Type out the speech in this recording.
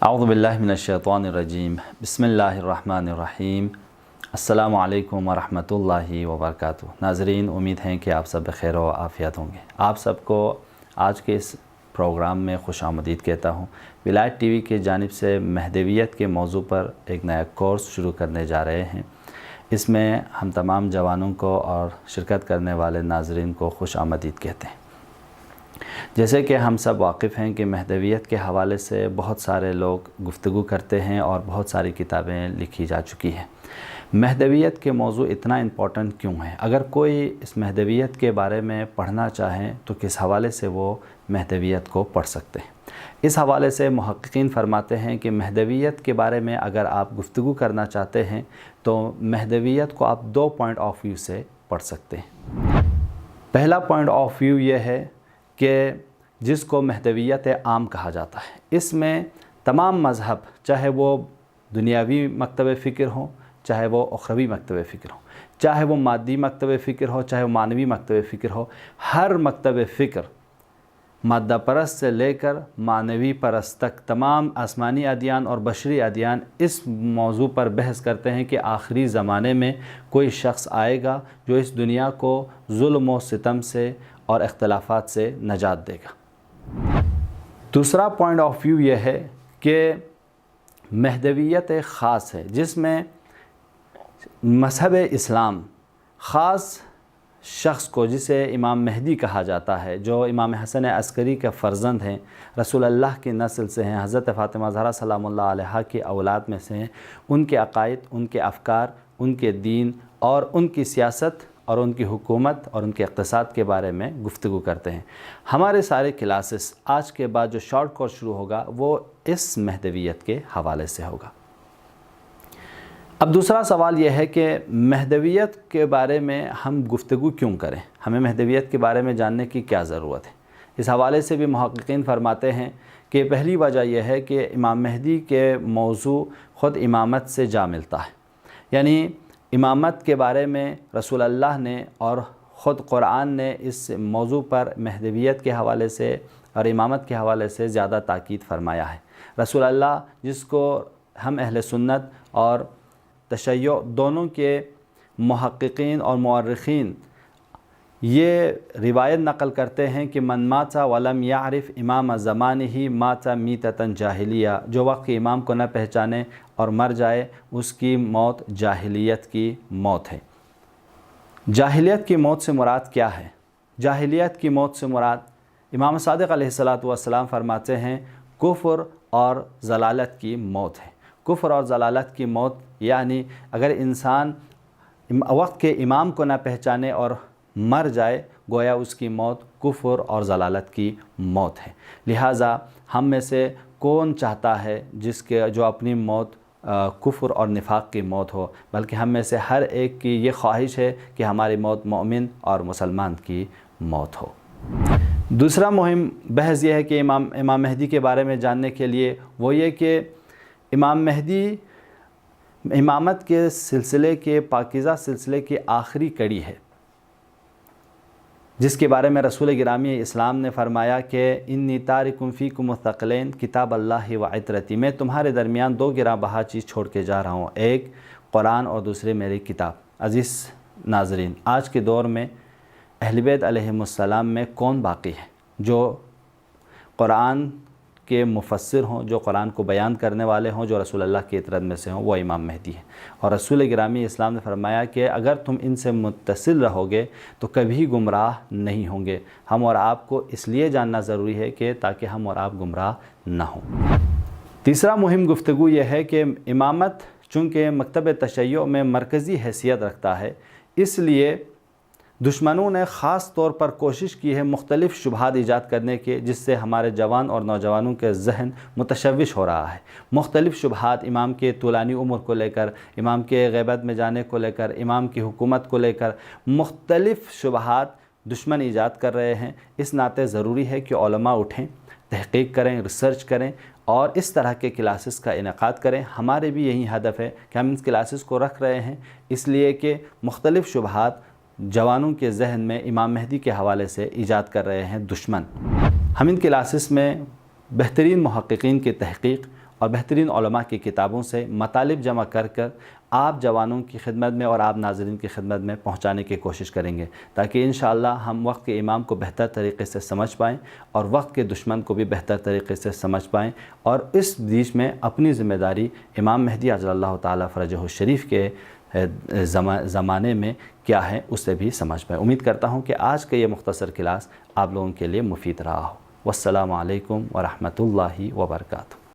اعوذ باللہ من الشیطان الرجیم بسم اللہ الرحمن الرحیم السلام علیکم ورحمۃ اللہ وبرکاتہ۔ ناظرین، امید ہیں کہ آپ سب بخیر و عافیت ہوں گے۔ آپ سب کو آج کے اس پروگرام میں خوش آمدید کہتا ہوں۔ ولایت ٹی وی کی جانب سے مہدویت کے موضوع پر ایک نیا کورس شروع کرنے جا رہے ہیں۔ اس میں ہم تمام جوانوں کو اور شرکت کرنے والے ناظرین کو خوش آمدید کہتے ہیں۔ جیسے کہ ہم سب واقف ہیں کہ مہدویت کے حوالے سے بہت سارے لوگ گفتگو کرتے ہیں اور بہت ساری کتابیں لکھی جا چکی ہیں۔ مہدویت کے موضوع اتنا امپورٹنٹ کیوں ہے؟ اگر کوئی اس مہدویت کے بارے میں پڑھنا چاہیں تو کس حوالے سے وہ مہدویت کو پڑھ سکتے ہیں؟ اس حوالے سے محققین فرماتے ہیں کہ مہدویت کے بارے میں اگر آپ گفتگو کرنا چاہتے ہیں تو مہدویت کو آپ 2 پوائنٹ آف ویو سے پڑھ سکتے ہیں۔ پہلا پوائنٹ آف ویو یہ ہے کہ جس کو مہدویت عام کہا جاتا ہے، اس میں تمام مذہب، چاہے وہ دنیاوی مکتب فکر ہو، چاہے وہ اخروی مکتب فکر ہو، چاہے وہ مادی مکتب فکر ہو، چاہے وہ معنوی مکتب فکر ہو، ہر مکتب فکر مادہ پرست سے لے کر معنوی پرست تک تمام آسمانی ادیان اور بشری ادیان اس موضوع پر بحث کرتے ہیں کہ آخری زمانے میں کوئی شخص آئے گا جو اس دنیا کو ظلم و ستم سے اور اختلافات سے نجات دے گا۔ دوسرا پوائنٹ آف ویو یہ ہے کہ مہدویت ایک خاص ہے جس میں مذہب اسلام خاص شخص کو، جسے امام مہدی کہا جاتا ہے، جو امام حسن عسکری کے فرزند ہیں، رسول اللہ کی نسل سے ہیں، حضرت فاطمہ زہرا سلام اللہ علیہا کی اولاد میں سے ہیں، ان کے عقائد، ان کے افکار، ان کے دین اور ان کی سیاست اور ان کی حکومت اور ان کے اقتصاد کے بارے میں گفتگو کرتے ہیں۔ ہمارے سارے کلاسز آج کے بعد جو شارٹ کورس شروع ہوگا وہ اس مہدویت کے حوالے سے ہوگا۔ اب دوسرا سوال یہ ہے کہ مہدویت کے بارے میں ہم گفتگو کیوں کریں؟ ہمیں مہدویت کے بارے میں جاننے کی کیا ضرورت ہے؟ اس حوالے سے بھی محققین فرماتے ہیں کہ پہلی وجہ یہ ہے کہ امام مہدی کے موضوع خود امامت سے جا ملتا ہے، یعنی امامت کے بارے میں رسول اللہ نے اور خود قرآن نے اس موضوع پر مہدویت کے حوالے سے اور امامت کے حوالے سے زیادہ تاکید فرمایا ہے۔ رسول اللہ، جس کو ہم اہل سنت اور تشیع دونوں کے محققین اور مورخین یہ روایت نقل کرتے ہیں کہ من مات ولم یعرف امام زمانہ مات میتۃ جاہلیہ، جو وقت کے امام کو نہ پہچانے اور مر جائے اس کی موت جاہلیت کی موت ہے۔ جاہلیت کی موت سے مراد کیا ہے؟ جاہلیت کی موت سے مراد امام صادق علیہ السلام فرماتے ہیں کفر اور ضلالت کی موت ہے۔ کفر اور ضلالت کی موت یعنی اگر انسان وقت کے امام کو نہ پہچانے اور مر جائے، گویا اس کی موت کفر اور ضلالت کی موت ہے۔ لہٰذا ہم میں سے کون چاہتا ہے جو اپنی موت کفر اور نفاق کی موت ہو؟ بلکہ ہم میں سے ہر ایک کی یہ خواہش ہے کہ ہماری موت مومن اور مسلمان کی موت ہو۔ دوسرا مہم بحث یہ ہے کہ امام مہدی کے بارے میں جاننے کے لیے وہ یہ کہ امام مہدی امامت کے سلسلے کے پاکیزہ سلسلے کی آخری کڑی ہے، جس کے بارے میں رسول گرامی اسلام نے فرمایا کہ انی تارکم فیکم الثقلین کتاب اللہ و عطرتی، میں تمہارے درمیان 2 گراں بہا چیز چھوڑ کے جا رہا ہوں، ایک قرآن اور دوسری میری کتاب۔ عزیز ناظرین، آج کے دور میں اہل بیت علیہم السلام میں کون باقی ہے جو قرآن کے مفسر ہوں، جو قرآن کو بیان کرنے والے ہوں، جو رسول اللہ کی اطرت میں سے ہوں؟ وہ امام مہدی ہے۔ اور رسول گرامی اسلام نے فرمایا کہ اگر تم ان سے متصل رہو گے تو کبھی گمراہ نہیں ہوں گے۔ ہم اور آپ کو اس لیے جاننا ضروری ہے کہ تاکہ ہم اور آپ گمراہ نہ ہوں۔ تیسرا مہم گفتگو یہ ہے کہ امامت چونکہ مکتب تشیع میں مرکزی حیثیت رکھتا ہے، اس لیے دشمنوں نے خاص طور پر کوشش کی ہے مختلف شبہات ایجاد کرنے کے، جس سے ہمارے جوان اور نوجوانوں کے ذہن متشوش ہو رہا ہے۔ مختلف شبہات امام کے طولانی عمر کو لے کر، امام کے غیبت میں جانے کو لے کر، امام کی حکومت کو لے کر مختلف شبہات دشمن ایجاد کر رہے ہیں۔ اس ناطے ضروری ہے کہ علماء اٹھیں، تحقیق کریں، ریسرچ کریں اور اس طرح کے کلاسز کا انعقاد کریں۔ ہمارے بھی یہی ہدف ہے کہ ہم اس کلاسز کو رکھ رہے ہیں اس لیے کہ مختلف شبہات جوانوں کے ذہن میں امام مہدی کے حوالے سے ایجاد کر رہے ہیں دشمن۔ ہم ان کلاسز میں بہترین محققین کی تحقیق اور بہترین علماء کی کتابوں سے مطالب جمع کر کر آپ جوانوں کی خدمت میں اور آپ ناظرین کی خدمت میں پہنچانے کی کوشش کریں گے، تاکہ انشاءاللہ ہم وقت کے امام کو بہتر طریقے سے سمجھ پائیں اور وقت کے دشمن کو بھی بہتر طریقے سے سمجھ پائیں، اور اس بیچ میں اپنی ذمہ داری امام مہدی عجل اللہ تعالیٰ فرجہ الشریف کے زمانے میں کیا ہے اسے بھی سمجھ پائیں۔ امید کرتا ہوں کہ آج کا یہ مختصر کلاس آپ لوگوں کے لیے مفید رہا ہو۔ والسلام علیکم ورحمۃ اللہ وبرکاتہ۔